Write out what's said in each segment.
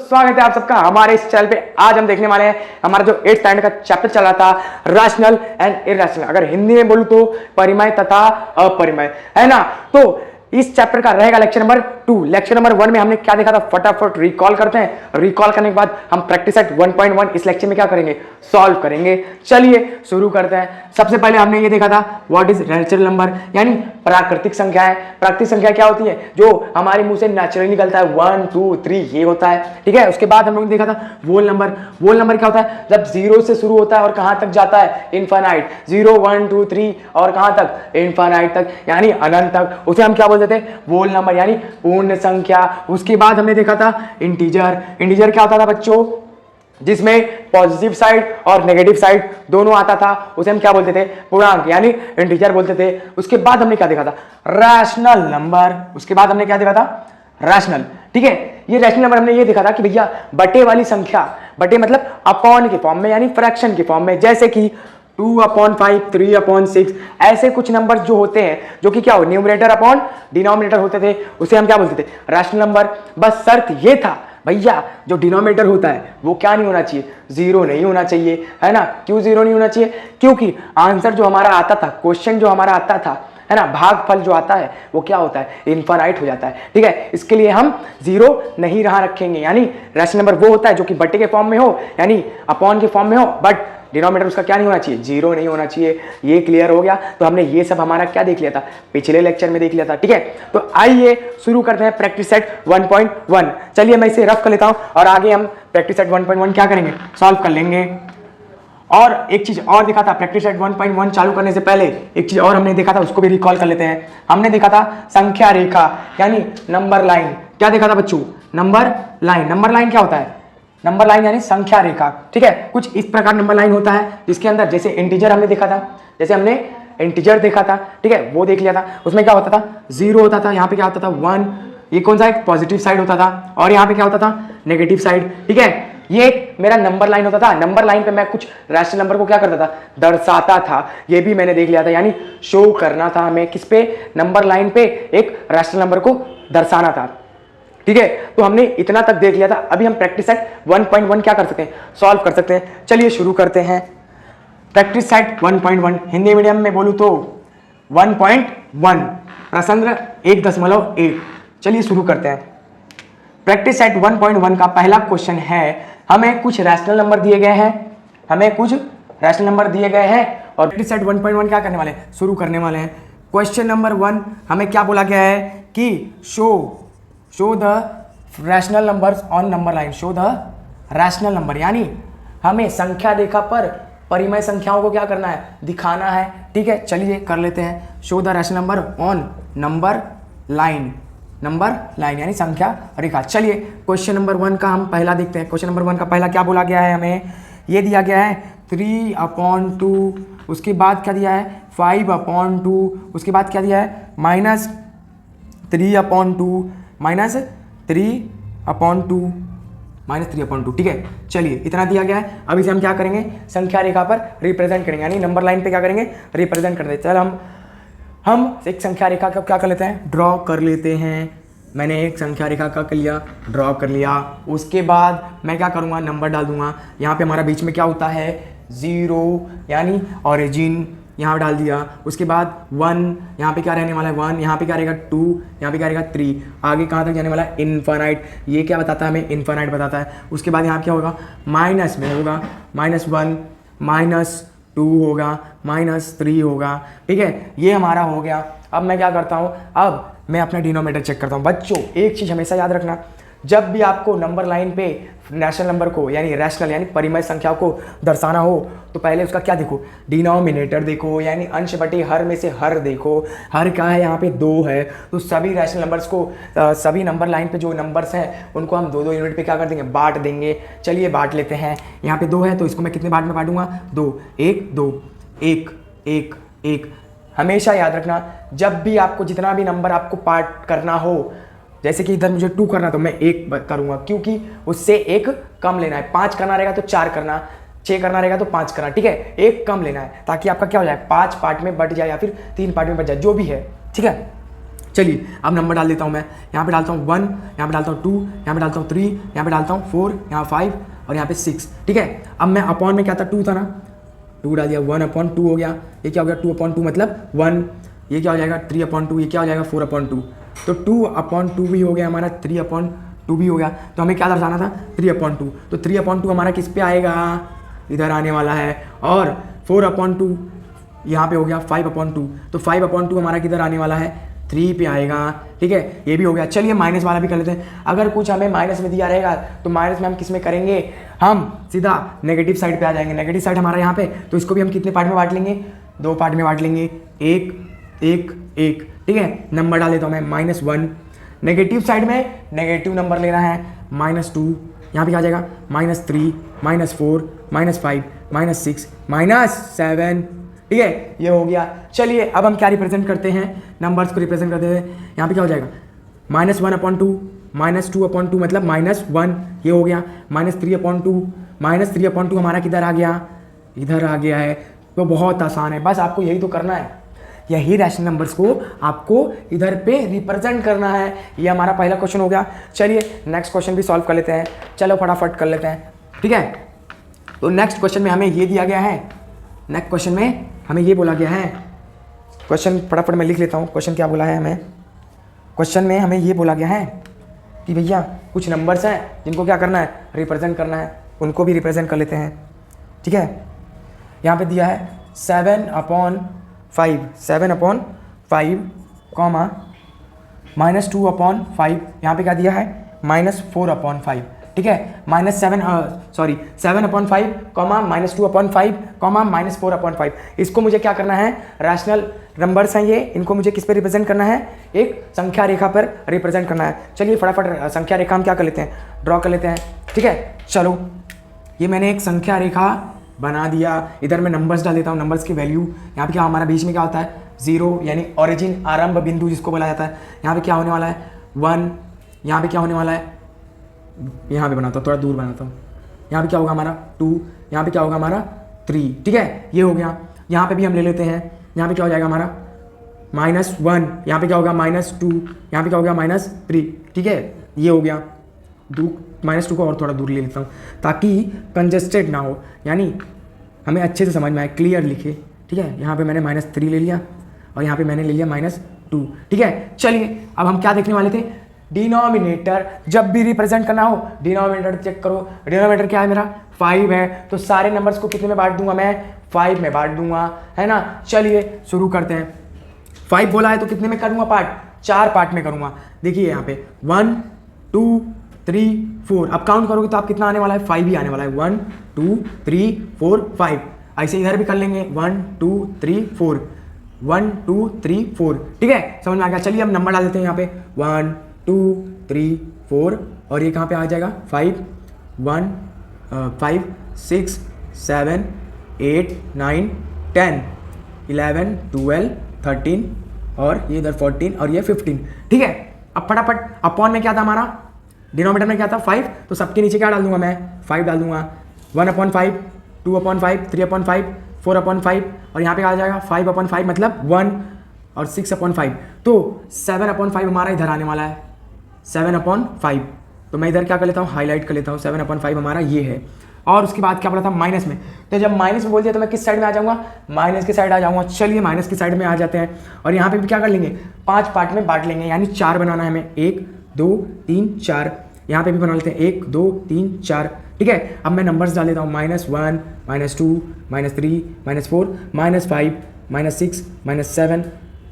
स्वागत है आप सबका हमारे इस चैनल पे। आज हम देखने वाले हैं हमारा जो 8th स्टैंडर्ड का चैप्टर चल रहा था, रैशनल एंड इरैशनल। अगर हिंदी में बोलूं तो परिमेय तथा अपरिमेय, है ना। तो इस चैप्टर का रहेगा लेक्चर नंबर 2। लेक्चर नंबर 1 में हमने क्या देखा था, फटाफट रिकॉल करते हैं। रिकॉल करने के बाद हम प्रैक्टिस सेट 1.1 इस लेक्चर में क्या करेंगे, सॉल्व करेंगे। चलिए शुरू करते हैं। सबसे पहले हमने ये देखा था व्हाट इज नेचुरल नंबर, यानी प्राकृतिक संख्या है। प्राकृतिक संख्या क्या होती है, जो हमारे मुंह से नेचुरली निकलता है, 1 2 3 ये होता है, ठीक है। उसके बाद हम लोगों ने देखा था वोल नंबर। वोल नंबर क्या होता है, जब 0 से शुरू होता है और कहां तक जाता है, इनफाइनाइट। 0 1 2 3 और कहां तक, इनफाइनाइट तक, यानी अनंत तक। उसे हम क्या बोलते थे, वोल नंबर यानी पूर्ण संख्या। उसके बाद हमने देखा था इंटीजर। इंटीजर क्या होता था बच्चों, जिसमें पॉजिटिव साइड और नेगेटिव साइड दोनों आता था, उसे हम क्या बोलते थे, पूर्णांक यानी इंटीजर बोलते थे। उसके बाद हमने क्या देखा था, रैशनल नंबर। उसके बाद हमने क्या देखा था, रैशनल, ठीक है। ये रैशनल नंबर हमने ये देखा था कि भैया बटे वाली संख्या, बटे मतलब अपॉन के फॉर्म में यानी फ्रैक्शन के फॉर्म में, जैसे कि 2/5 3/6 ऐसे कुछ नंबर जो होते हैं, जो कि क्या हो, न्यूमरेटर अपॉन डिनोमिनेटर होते थे, उसे हम क्या बोलते थे, रैशनल नंबर। बस शर्त ये था भैया, जो डिनोमिनेटर होता है वो क्या नहीं होना चाहिए, 0 नहीं होना चाहिए, है ना। क्यों 0 नहीं होना चाहिए, क्योंकि आंसर जो हमारा आता था, क्वेश्चन जो हमारा आता था, है ना, भागफल जो आता है वो क्या होता है, इनफाइनाइट हो जाता है, ठीक है। इसके लिए हम 0 नहीं रहा रखेंगे, यानी रैशनल नंबर वो होता है जो कि बटे के फॉर्म में हो, यानी अपॉन के फॉर्म में हो, बट डिनोमिनेटर उसका क्या नहीं होना चाहिए, 0 नहीं होना चाहिए। ये क्लियर हो गया। तो हमने ये सब हमारा क्या देख लिया था, पिछले लेक्चर में देख लिया था, ठीक है। तो आइए शुरू करते हैं प्रैक्टिस सेट 1.1। चलिए मैं इसे रफ कर लेता हूं और आगे हम प्रैक्टिस सेट 1.1 क्या करेंगे, सॉल्व कर लेंगे। और एक चीज और देखा था प्रैक्टिस सेट 1.1 चालू करने से पहले, एक चीज और हमने देखा था, उसको भी रिकॉल कर लेते हैं। हमने देखा था संख्या रेखा यानी नंबर लाइन। क्या देखा था बच्चों, नंबर लाइन। नंबर लाइन क्या होता है, नंबर लाइन यानी संख्या रेखा, ठीक है। कुछ इस प्रकार नंबर लाइन होता है, जिसके अंदर जैसे इंटीजर हमने देखा था, जैसे हमने इंटीजर देखा था, ठीक है, वो देख लिया था। उसमें क्या होता था, 0 होता था, यहाँ पे क्या होता था 1, ये कौन सा एक पॉजिटिव साइड होता था, और यहाँ पे क्या होता था, नेगेटिव साइड, ठीक है। ये मेरा नंबर लाइन होता था। नंबर लाइन पे मैं कुछ रैशनल नंबर को क्या करता था, दर्शाता था। ये भी मैंने देख लिया था, यानी शो करना था हमें किस पे, नंबर लाइन पे एक रैशनल नंबर को दर्शाना था, ठीक है। तो हमने इतना तक देख लिया था। अभी हम प्रैक्टिस सेट 1.1 क्या कर सकते हैं, सॉल्व कर सकते हैं। चलिए शुरू करते हैं। प्रैक्टिस सेट 1.1 हिंदी मीडियम में बोलूं तो 1.1 प्रश्न 1.1। चलिए शुरू करते हैं। प्रैक्टिस सेट 1.1 का पहला क्वेश्चन है, हमें कुछ रैशनल नंबर दिए गए हैं, हमें कुछ रैशनल नंबर दिए गए हैं, और प्रैक्टिस सेट 1.1 क्या करने वाले हैं, शुरू करने वाले हैं। क्वेश्चन नंबर 1 हमें क्या बोला गया है कि show the rational numbers on number line. Show the rational number यानी हमें संख्या रेखा पर परिमेय संख्याओं को क्या करना है, दिखाना है, ठीक है। चलिए कर लेते हैं। Show the rational number on number line, number line यानी संख्या रेखा। चलिए क्वेश्चन नंबर 1 का हम पहला देखते हैं। क्वेश्चन नंबर 1 का पहला क्या बोला गया है, हमें ये दिया गया है 3/2, उसके बाद क्या दिया है 5/2, उसके बाद क्या दिया है -3/2, -3/2, ठीक है। चलिए इतना दिया गया है। अब इसे हम क्या करेंगे, संख्या रेखा पर रिप्रेजेंट करेंगे, यानी नंबर लाइन पे क्या करेंगे, रिप्रेजेंट कर देते। चल हम एक संख्या रेखा का क्या कर लेते हैं, ड्रॉ कर लेते हैं। मैंने एक संख्या रेखा का कर लिया, ड्रॉ कर लिया। उसके बाद मैं क्या करूँगा, नंबर डाल दूंगा। यहाँ पे हमारा बीच में क्या होता है, 0 यानी ओरिजिन, यहाँ डाल दिया। उसके बाद 1, यहाँ पे क्या रहने वाला है 1, यहाँ पे क्या रहेगा 2, यहाँ पे क्या रहेगा 3, आगे कहाँ तक जाने वाला है, इनफाइनाइट। ये क्या बताता है हमें, इनफाइनाइट बताता है। उसके बाद यहाँ क्या होगा, माइनस में होगा -1, -2 होगा, -3 होगा, ठीक है। ये हमारा हो गया। अब मैं क्या करता हूँ, अब मैं अपना डिनोमिनेटर चेक करता हूँ। बच्चों एक चीज़ हमेशा याद रखना, जब भी आपको नंबर लाइन पे रैशनल नंबर को यानी रैशनल यानी परिमेय संख्या को दर्शाना हो, तो पहले उसका क्या देखो, डिनोमिनेटर देखो, यानी अंश बटे हर में से हर देखो। हर क्या है, यहाँ पे 2 है, तो सभी रैशनल नंबर्स को सभी नंबर लाइन पे जो नंबर्स हैं उनको हम 2-2 यूनिट पे क्या कर देंगे, बांट देंगे। चलिए बांट लेते हैं। यहाँ पे 2 है तो इसको मैं कितने बांट में बांटूंगा, 2 1 2 1 1 1। हमेशा याद रखना, जब भी आपको जितना भी नंबर आपको पार्ट करना हो, जैसे कि इधर मुझे 2 करना तो मैं 1 करूंगा, क्योंकि उससे 1 कम लेना है। 5 करना रहेगा तो 4 करना, 6 करना रहेगा तो 5 करना, ठीक है। 1 कम लेना है ताकि आपका क्या हो जाए, 5 पार्ट में बट जाए या फिर 3 पार्ट में बट जाए, जो भी है, ठीक है। चलिए अब नंबर डाल देता हूँ मैं, यहाँ पे डालता हूँ 1, यहाँ पे डालता हूँ 2, यहाँ पे डालता हूँ 3, यहाँ पे डालता हूँ 4, यहाँ 5 और यहाँ पे 6। ठीक है, अब मैं अपॉन में क्या था 2 था ना, 2 डाल दिया, 1/2 हो गया, ये क्या हो गया 2/2 मतलब 1, ये क्या हो जाएगा 3/2, ये क्या हो जाएगा 4/2, तो 2/2 भी हो गया हमारा, 3/2 भी हो गया। तो हमें क्या दर्शाना था 3/2, तो 3/2 हमारा किस पे आएगा, इधर आने वाला है, और 4/2 यहाँ पे हो गया 5/2, तो 5/2 हमारा किधर आने वाला है 3 पे आएगा। ठीक है, ये भी हो गया। चलिए माइनस वाला भी कर लेते हैं। अगर कुछ हमें माइनस में दिया रहेगा तो माइनस में हम किस में करेंगे, हम सीधा नेगेटिव साइड पे आ जाएंगे। नेगेटिव साइड हमारा यहाँ पे, तो इसको भी हम कितने पार्ट में बांट लेंगे, 2 पार्ट में बांट लेंगे, 1 1 1। ठीक है, नंबर डाल देता हूँ मैं -1। नेगेटिव साइड में नेगेटिव नंबर लेना है, -2, यहाँ पे क्या आ जाएगा -3 -4 -5 -6 -7। ठीक है, ये हो गया। चलिए अब हम क्या रिप्रेजेंट करते हैं, नंबर्स को रिप्रेजेंट करते हैं। यहाँ पे क्या हो जाएगा -1/2 -2/2 मतलब -1, ये हो गया। -3/2 हमारा किधर आ गया, इधर आ गया है। तो बहुत आसान है, बस आपको यही तो करना है, यही रैशनल नंबर्स को आपको इधर पे रिप्रेजेंट करना है। ये हमारा पहला क्वेश्चन हो गया। चलिए नेक्स्ट क्वेश्चन भी सॉल्व कर लेते हैं, चलो फटाफट कर लेते हैं। ठीक है, तो नेक्स्ट क्वेश्चन में हमें ये दिया गया है, नेक्स्ट क्वेश्चन में हमें ये बोला गया है, क्वेश्चन फटाफट मैं लिख लेता हूँ। क्वेश्चन क्या बोला है हमें, क्वेश्चन में हमें ये बोला गया है कि भैया कुछ नंबर्स हैं जिनको क्या करना है, रिप्रेजेंट करना है, उनको भी रिप्रेजेंट कर लेते हैं। ठीक है, यहाँ पे दिया है 7/5 कॉमा -2/5, यहाँ पे क्या दिया है -4/5। ठीक है, -7/5 कॉमा -2/5 कॉमा -4/5। इसको मुझे क्या करना है, रैशनल नंबर्स हैं ये, इनको मुझे किस पे रिप्रेजेंट करना है, एक संख्या रेखा पर रिप्रेजेंट करना है। चलिए फटाफट संख्या रेखा हम क्या कर लेते हैं, ड्रॉ कर लेते हैं। ठीक है, चलो ये मैंने एक संख्या रेखा बना दिया, इधर मैं नंबर्स डाल देता हूँ, नंबर्स की वैल्यू। यहाँ पे क्या हमारा बीच में क्या होता है 0 यानी ओरिजिन, आरंभ बिंदु जिसको बोला जाता है। यहाँ पे क्या होने वाला है 1, यहाँ पे क्या होने वाला है, यहाँ पे बनाता हूँ, थोड़ा दूर बनाता हूँ। यहाँ पे क्या होगा हमारा 2, यहाँ पे क्या होगा हमारा 3। ठीक है, ये हो गया। यहाँ पे भी हम ले लेते हैं, यहाँ पे क्या हो जाएगा हमारा -1, यहाँ पे क्या होगा -2, यहाँ पे क्या होगा -3। ठीक है, ये हो गया। -2 को और थोड़ा दूर ले लेता हूँ ताकि कंजस्टेड ना हो, यानी हमें अच्छे से समझ में आए, क्लियर लिखे। ठीक है, यहाँ पे मैंने -3 ले लिया और यहाँ पे मैंने ले लिया -2। ठीक है, चलिए अब हम क्या देखने वाले थे, डिनोमिनेटर। जब भी रिप्रेजेंट करना हो डिनोमिनेटर चेक करो। डिनोमिनेटर क्या है मेरा 5 है, तो सारे नंबर्स को कितने में बांट दूंगा मैं 5 में बांट दूंगा, है ना। चलिए शुरू करते हैं। 5 बोला है तो कितने में करूंगा पार्ट, 4 पार्ट में करूंगा। देखिए यहाँ पे 1 2 3 4, अब काउंट करोगे तो आप कितना आने वाला है 5 ही आने वाला है। 1 2 3 4 5। ऐसे इधर भी कर लेंगे 1 2 3 4 1 2 3 4। ठीक है, समझ में आ गया। चलिए हम नंबर डाल देते हैं यहाँ पे 1 2 3 4 और ये कहाँ पे आ जाएगा 5 6 7 8 9 10 11 12 13 और ये इधर 14 और ये 15। ठीक है, अब फटाफट अपॉन में क्या था हमारा, डिनोमिनेटर में क्या था 5, तो सबके नीचे क्या डाल दूंगा मैं 5 डाल दूंगा। 1/5 2/5 3/5 4/5 और यहाँ पे आ जाएगा 5/5 मतलब 1 और 6/5, तो 7/5 हमारा इधर आने वाला है 7/5। तो मैं इधर क्या कर लेता हूँ, हाईलाइट कर लेता हूँ, 7/5 हमारा ये है। और उसके बाद क्या बोला था माइनस में, तो जब माइनस में बोल दिया तो मैं किस साइड में आ जाऊँगा, माइनस की साइड आ जाऊँगा। चलिए माइनस की साइड में आ जाते हैं और यहाँ पे भी क्या कर लेंगे 5 पार्ट में बांट लेंगे, यानी 4 बनाना है हमें, 1 2 3 4। यहाँ पे भी बना लेते हैं 1 2 3 4। ठीक है, अब मैं नंबर्स डाल देता हूँ -1 -2 -3 -4 -5 -6 -7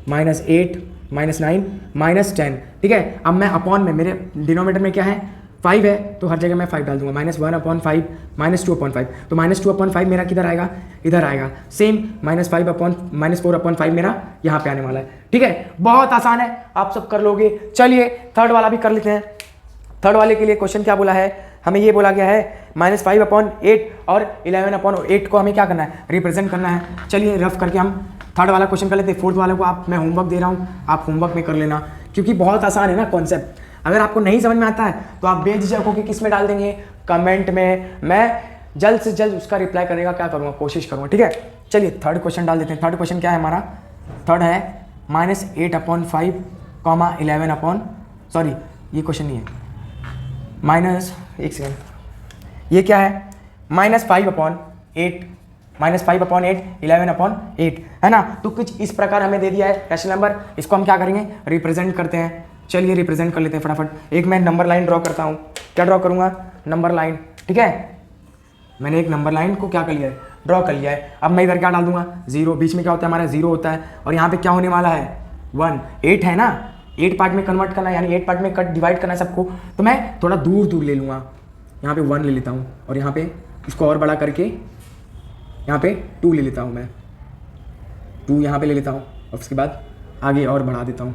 -8 -9 -10। ठीक है, अब मैं अपॉन में, मेरे डिनोमिनेटर में क्या है 5 है तो हर जगह मैं 5 डाल दूंगा। -1/5 -2/5, तो -2/5 मेरा किधर आएगा, इधर आएगा। सेम -4/5 मेरा यहाँ पे आने वाला है। ठीक है, बहुत आसान है, आप सब कर लोगे। चलिए थर्ड वाला भी कर लेते हैं। थर्ड वाले के लिए क्वेश्चन क्या बोला है, हमें ये बोला गया है -5/8 और 11/8 को हमें क्या करना है, रिप्रेजेंट करना है। चलिए रफ करके हम थर्ड वाला क्वेश्चन कर लेते हैं। फोर्थ वाले को आप, मैं होमवर्क दे रहा हूँ, आप होमवर्क में कर लेना, क्योंकि बहुत आसान है ना कॉन्सेप्ट। अगर आपको नहीं समझ में आता है तो आप बेझिझक होकर किस में डाल देंगे, कमेंट में। मैं जल्द से जल्द उसका रिप्लाई करने का क्या करूँगा, कोशिश करूँगा। ठीक है, चलिए थर्ड क्वेश्चन डाल देते हैं। थर्ड क्वेश्चन क्या है हमारा, थर्ड है -8/5 कॉमा 11 अपॉन, सॉरी ये क्वेश्चन नहीं है, माइनस, एक सेकेंड, ये क्या है, -5/8, -5/8, 11/8 है ना। तो कुछ इस प्रकार हमें दे दिया है रैशनल नंबर, इसको हम क्या करेंगे, रिप्रेजेंट करते हैं। चलिए रिप्रेजेंट कर लेते हैं फटाफट। एक मैं नंबर लाइन ड्रॉ करता हूँ, क्या ड्रॉ करूँगा, नंबर लाइन, ठीक है। मैंने एक नंबर लाइन को क्या कर लिया है, ड्रॉ कर लिया है। अब मैं इधर क्या डाल दूंगा, 0, बीच में क्या होता है हमारा 0 होता है, और यहाँ पे क्या होने वाला है 1, 8 है ना, 8 पार्ट में कन्वर्ट करना है, यानी 8 पार्ट में कट डिवाइड करना है सबको। तो मैं थोड़ा दूर दूर ले लूँगा, यहाँ पे 1 ले लेता हूँ, और यहाँ पे इसको और बड़ा करके यहाँ पे 2 ले लेता हूँ, मैं 2 यहाँ पे ले लेता हूँ, और उसके बाद आगे और बढ़ा देता हूँ,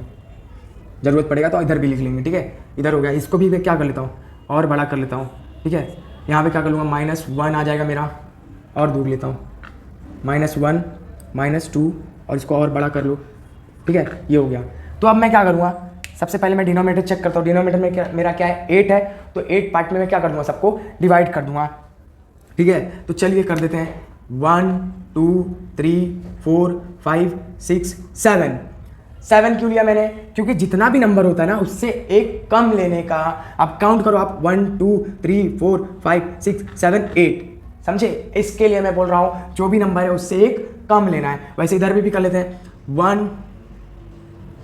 ज़रूरत पड़ेगा तो इधर भी लिख लेंगे, ठीक है। इधर हो गया, इसको भी मैं क्या कर लेता हूँ, और बड़ा कर लेता हूँ, ठीक है। यहाँ पे क्या कर लूँगा, -1 आ जाएगा मेरा, और दूर लेता हूँ, -1, -2, और इसको और बड़ा कर लो, ठीक है, ये हो गया। तो अब मैं क्या करूँगा, सबसे पहले मैं डिनोमिनेटर चेक करता हूँ। डिनोमिनेटर में क्या मेरा क्या है, 8 है, तो 8 पार्ट में मैं क्या कर दूँगा, सबको डिवाइड कर दूँगा, ठीक है। तो चलिए कर देते हैं, 1 2 3 4 5 6 7 क्यों लिया मैंने, क्योंकि जितना भी नंबर होता है ना उससे एक कम लेने का। अब काउंट करो आप, 1 2 3 4 5 6 7 8, समझे। इसके लिए मैं बोल रहा हूँ जो भी नंबर है उससे एक कम लेना है। वैसे इधर भी कर लेते हैं, 1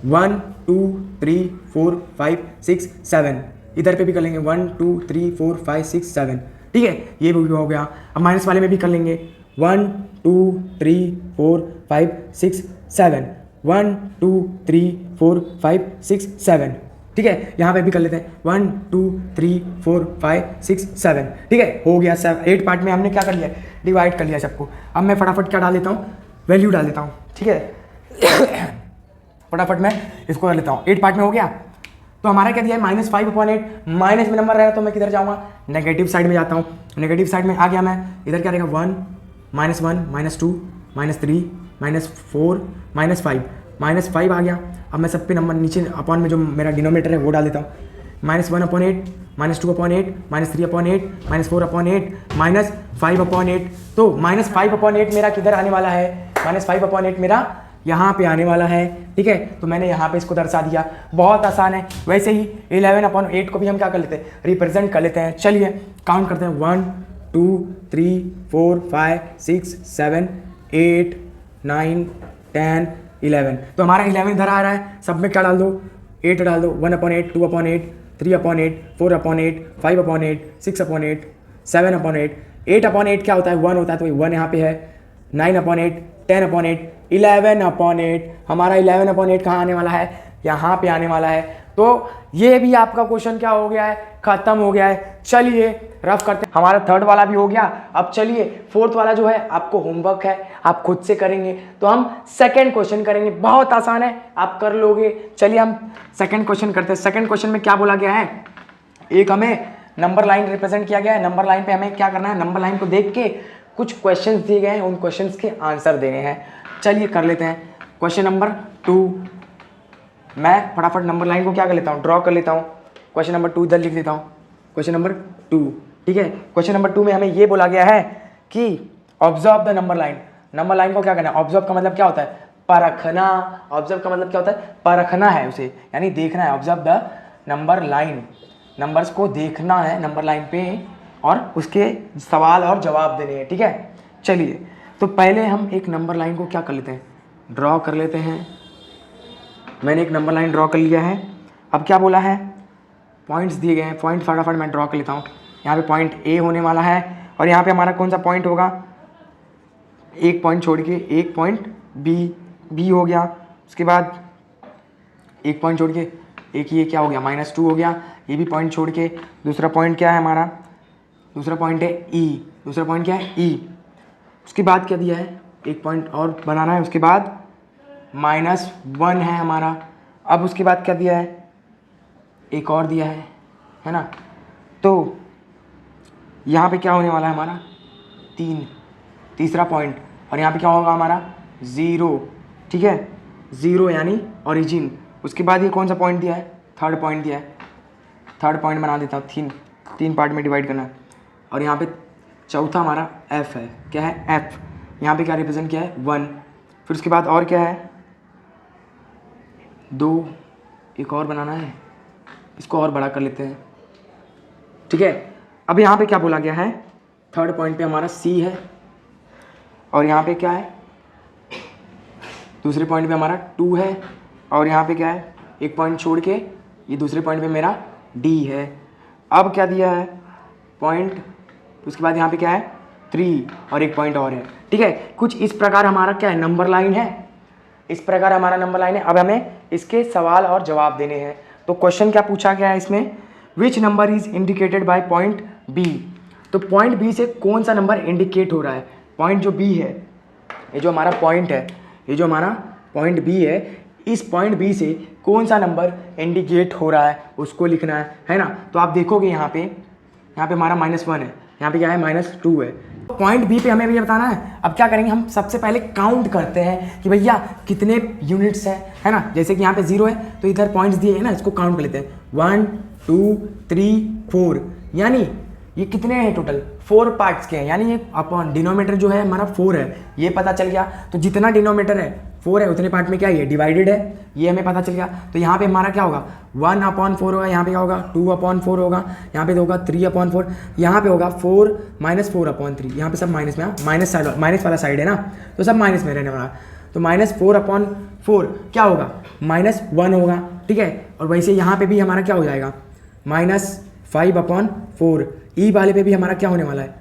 1 2 3 4 5 6 7, इधर पे भी कर लेंगे 1 2 3 4 5 6 7, ठीक है, ये भी हो गया। अब माइनस वाले में भी कर लेंगे, 1 2 3 4 5 6 7, 1 2 3 4 5 6 7, ठीक है। यहाँ पे भी कर लेते हैं, 1 2 3 4 5 6 7, ठीक है, हो गया। 8 पार्ट में हमने क्या कर लिया, डिवाइड कर लिया सबको। अब मैं फटाफट क्या डाल देता हूँ, वैल्यू डाल देता हूँ, ठीक है। फटाफट मैं इसको कर लेता हूँ, 8 पार्ट में हो गया। तो हमारा क्या दिया है, -5/8, माइनस में नंबर रहेगा तो मैं किधर जाऊँगा, नेगेटिव साइड में जाता हूँ। नेगेटिव साइड में आ गया मैं, इधर क्या रहेगा, 1 -1 -2 -3 -4 -5 आ गया। अब मैं सब पे नंबर नीचे अपॉन में जो मेरा डिनोमिनेटर है वो डाल देता हूँ, -1/8 -2/8 -3/8 -4/8 -5/8। तो -5/8 मेरा किधर आने वाला है, -5/8 मेरा यहाँ पे आने वाला है, ठीक है। तो मैंने यहाँ पे इसको दर्शा दिया, बहुत आसान है। वैसे ही 11/8 को भी हम क्या कर लेते हैं, रिप्रेजेंट कर लेते हैं। चलिए काउंट करते हैं, 1 2 3 4 5 6 7 8 9 10 11। तो हमारा 11 इधर आ रहा है, सब में क्या डाल दो, 8 डाल दो, 1/8 2/8 3/8 4/8 5/8 6/8 7/8 8/8 क्या होता है, 1 होता है, तो 1 यहाँ पे है, 9/8 10/8 11/8। हमारा 11/8 कहाँ आने वाला है, यहाँ पे आने वाला है। तो ये भी आपका क्वेश्चन क्या हो गया है, खत्म हो गया है। चलिए रफ करते हैं, हमारा थर्ड वाला भी हो गया। अब चलिए फोर्थ वाला जो है आपको होमवर्क है, आप खुद से करेंगे। तो हम सेकंड क्वेश्चन करेंगे, बहुत आसान है, आप कर लोगे। चलिए हम सेकंड क्वेश्चन करते हैं। सेकंड क्वेश्चन में क्या बोला गया है, एक हमें नंबर लाइन रिप्रेजेंट किया गया है। नंबर लाइन पे हमें क्या करना है, नंबर लाइन को देख के कुछ क्वेश्चंस दिए गए हैं, उन क्वेश्चंस के आंसर देने हैं। चलिए कर लेते हैं। क्वेश्चन नंबर 2, मैं फटाफट नंबर लाइन को क्या कर लेता हूँ, ड्रॉ कर लेता हूँ। क्वेश्चन नंबर 2 इधर लिख देता हूँ, क्वेश्चन नंबर 2, ठीक है। क्वेश्चन नंबर 2 में हमें ये बोला गया है कि observe the number line. Number line को क्या करना है, ऑब्जर्व का मतलब क्या होता है, परखना। ऑब्जर्व का मतलब क्या होता है, परखना है उसे, यानी देखना है। Observe the number line, numbers को देखना है नंबर लाइन पे, और उसके सवाल और जवाब देने हैं, ठीक है। चलिए तो पहले हम एक नंबर लाइन को क्या कर लेते हैं, ड्रॉ कर लेते हैं। मैंने एक नंबर लाइन ड्रॉ कर लिया है। अब क्या बोला है, पॉइंट्स दिए गए हैं, पॉइंट फटाफट मैं ड्रॉ कर लेता हूँ। यहाँ पे पॉइंट ए होने वाला है, और यहाँ पे हमारा कौन सा पॉइंट होगा, एक पॉइंट छोड़ के एक पॉइंट बी हो गया। उसके बाद एक पॉइंट छोड़ के एक, ये क्या हो गया, -2 हो गया। ये भी पॉइंट छोड़ के दूसरा पॉइंट क्या है हमारा, दूसरा पॉइंट है ई। दूसरा पॉइंट क्या है, ई। उसके बाद क्या दिया है, एक पॉइंट और बनाना है। उसके बाद -1 है हमारा। अब उसके बाद क्या दिया है, एक और दिया है ना। तो यहाँ पे क्या होने वाला है हमारा 3, तीसरा पॉइंट, और यहाँ पे क्या होगा हमारा 0, ठीक है, 0 यानी ओरिजिन। उसके बाद ये कौन सा पॉइंट दिया है, थर्ड पॉइंट दिया है। थर्ड पॉइंट बना देता हूँ, 3 पार्ट में डिवाइड करना है। और यहाँ पे चौथा हमारा F है, क्या है, F। यहाँ पे क्या रिप्रेजेंट किया है, 1। फिर उसके बाद और क्या है, 2 एक और बनाना है, इसको और बड़ा कर लेते हैं, ठीक है। अब यहाँ पे क्या बोला गया है, थर्ड पॉइंट पे हमारा c है और यहाँ पे क्या है, दूसरे पॉइंट पे हमारा 2 है और यहाँ पे क्या है, एक पॉइंट छोड़ के ये दूसरे पॉइंट पे मेरा d है। अब क्या दिया है पॉइंट, उसके बाद यहाँ पे क्या है 3 और एक पॉइंट और है, ठीक है। कुछ इस प्रकार हमारा क्या है नंबर लाइन है, इस प्रकार हमारा नंबर लाइन है। अब हमें इसके सवाल और जवाब देने हैं। तो क्वेश्चन क्या पूछा गया है इसमें, which number is indicated by point B. तो पॉइंट बी से कौन सा नंबर इंडिकेट हो रहा है, पॉइंट जो बी है, ये जो हमारा पॉइंट है, ये जो हमारा पॉइंट बी है, इस पॉइंट बी से कौन सा नंबर इंडिकेट हो रहा है उसको लिखना है ना। तो आप देखोगे यहाँ पे हमारा -1 है, यहाँ पे क्या है -2 है। पॉइंट बी पे हमें ये बताना है। अब क्या करेंगे, हम सबसे पहले काउंट करते हैं कि भैया कितने यूनिट्स हैं, है ना। जैसे कि यहाँ पे 0 है तो इधर पॉइंट्स दिए हैं ना, इसको काउंट कर लेते हैं 1 2 3 4, यानी ये कितने हैं टोटल 4 पार्ट्स के हैं, यानी ये अपॉन डिनोमीटर जो है हमारा 4 है, ये पता चल गया। तो जितना डिनोमीटर है 4 है उतने पार्ट में क्या है डिवाइडेड है, ये हमें पता चल गया। तो यहाँ पे हमारा क्या होगा 1/4 होगा, यहाँ पे क्या होगा 2/4 होगा, यहाँ पे होगा 3/4, यहाँ पे होगा 4 - 4/3, यहाँ पे सब माइनस में, माइनस वाला साइड है ना, तो सब माइनस में रहने वाला। तो -4/4 क्या होगा -1 होगा, ठीक है। और वैसे यहाँ पे भी हमारा क्या हो जाएगा -5/4, ई वाले पे भी हमारा क्या होने वाला है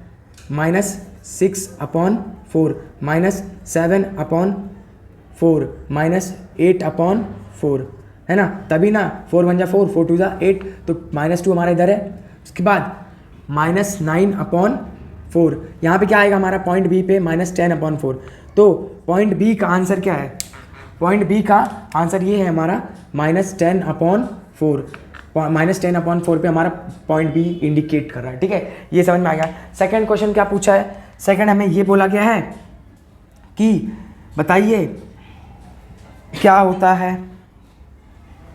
-6/4, -7/4, -8/4, है ना। तभी ना 4 1 4, 4 2 8, तो -2 हमारा इधर है। उसके बाद -9/4, यहाँ पे क्या आएगा हमारा पॉइंट बी पे -10/4। तो पॉइंट बी का आंसर क्या है, पॉइंट बी का आंसर ये है हमारा -10/4, -10/4 पे हमारा पॉइंट बी इंडिकेट कर रहा है, ठीक है। ये समझ में आ गया। सेकंड क्वेश्चन क्या पूछा है, सेकंड हमें ये बोला गया है कि बताइए क्या होता है,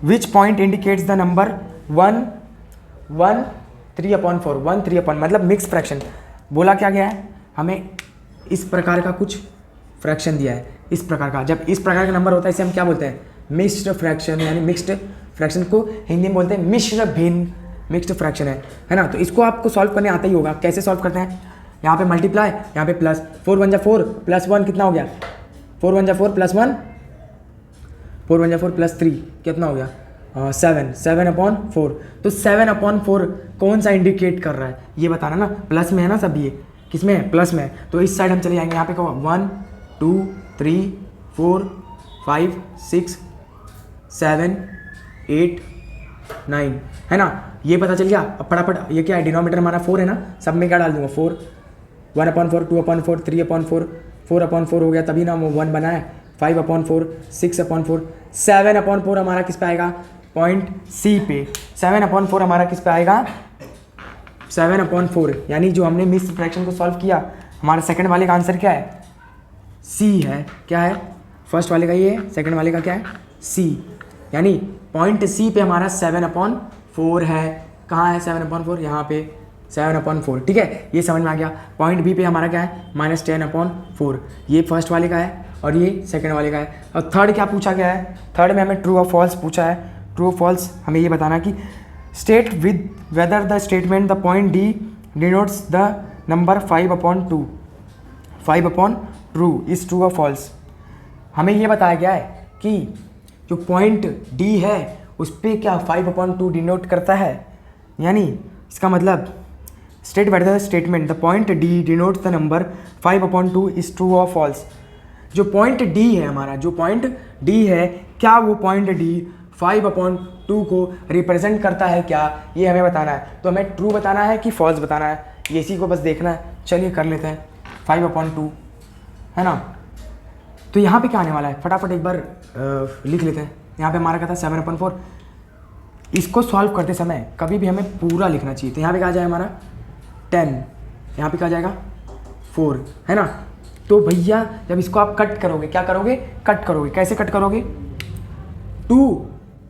which point indicates the number 1 1 3/4, 1 3/, मतलब मिक्स फ्रैक्शन। बोला क्या गया है, हमें इस प्रकार का कुछ फ्रैक्शन दिया है, इस प्रकार का। जब इस प्रकार का नंबर होता है इसे हम क्या बोलते हैं मिक्स्ड फ्रैक्शन, यानी मिक्स्ड फ्रैक्शन को हिंदी में बोलते हैं मिश्र भिन्न, मिक्स्ड फ्रैक्शन है ना। तो इसको आपको सॉल्व करने आता ही होगा। कैसे सॉल्व करते हैं, यहाँ पे मल्टीप्लाई, यहाँ पे प्लस, 4 1 4 + 1 कितना हो गया 4 1 4 + 1, 4 1 4 + 3 कितना हो गया 7/4। तो 7/4 कौन सा इंडिकेट कर रहा है ये बताना ना, प्लस में है ना सब, ये किस में है प्लस में है। तो इस साइड हम चले जाएंगे, यहाँ पे कहो 1 2 3 4 5 6 7 8 9, है ना, ये पता चल गया। अब फटाफट ये क्या है डिनोमीटर हमारा 4 है ना, सब में क्या डाल दूंगा 4, 1/4 2/4 3/4 4/4 हो गया, तभी ना वो 1 बना है, 5/4 6/4 7/4 हमारा किस पे आएगा पॉइंट सी पे। 7/4 हमारा किस पे आएगा 7/4, यानी जो हमने मिक्स्ड फ्रैक्शन को सॉल्व किया, हमारा सेकंड वाले का आंसर क्या है सी है। क्या है, फर्स्ट वाले का ये है, सेकंड वाले का क्या है सी, यानी पॉइंट सी पे हमारा 7/4 है। कहाँ है 7/4, यहाँ पे 7/4, ठीक है, ये समझ में आ गया। पॉइंट बी पे हमारा क्या है -10/4, ये फर्स्ट वाले का है और ये सेकंड वाले का है। और थर्ड क्या पूछा गया है, थर्ड में हमें ट्रू और फॉल्स पूछा है। ट्रू और फॉल्स हमें ये बताना कि state with whether the statement the point D denotes the number 5/2 is true और फॉल्स। हमें ये बताया गया है कि जो पॉइंट डी है उस पर क्या 5/2 डिनोट करता है, यानी इसका मतलब state whether the statement the point D denotes the number 5/2 is true और फॉल्स। जो पॉइंट डी है हमारा, जो पॉइंट डी है, क्या वो पॉइंट डी 5/2 को रिप्रेजेंट करता है क्या, ये हमें बताना है। तो हमें ट्रू बताना है कि फॉल्स बताना है, ये इसी को बस देखना है। चलिए कर लेते हैं 5/2, है ना। तो यहाँ पे क्या आने वाला है, फटाफट एक बार लिख लेते हैं। यहाँ पे हमारा क्या था 7/4। इसको सॉल्व करते समय कभी भी हमें पूरा लिखना चाहिए। तो यहाँ पे क्या आ जाए हमारा 10, यहाँ पे क्या आ जाएगा 4, है ना। तो भैया जब इसको आप कट करोगे, क्या करोगे कट करोगे, कैसे कट करोगे 2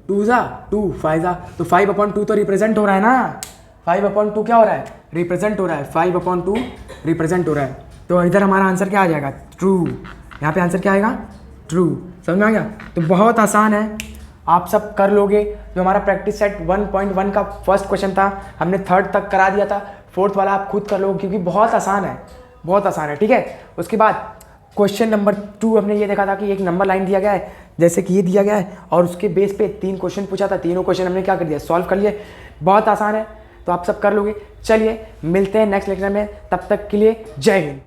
2 2 5 तो 5/2 तो रिप्रेजेंट हो रहा है ना, 5/2 क्या हो रहा है रिप्रेजेंट हो रहा है, 5/2 रिप्रेजेंट हो रहा है। तो इधर हमारा आंसर क्या आ जाएगा ट्रू, यहाँ पे आंसर क्या आएगा ट्रू। समझ में आ गया। तो बहुत आसान है, आप सब कर लोगे। जो हमारा प्रैक्टिस सेट 1.1 का फर्स्ट क्वेश्चन था, हमने थर्ड तक करा दिया था, फोर्थ वाला आप खुद कर लोगे क्योंकि बहुत आसान है, बहुत आसान है, ठीक है। उसके बाद क्वेश्चन नंबर 2 हमने ये देखा था कि एक नंबर लाइन दिया गया है, जैसे कि ये दिया गया है, और उसके बेस पे 3 क्वेश्चन पूछा था, तीनों क्वेश्चन हमने क्या कर दिया, सॉल्व कर लिए। बहुत आसान है, तो आप सब कर लोगे। चलिए मिलते हैं नेक्स्ट लेक्चर में, तब तक के लिए जय हिंद।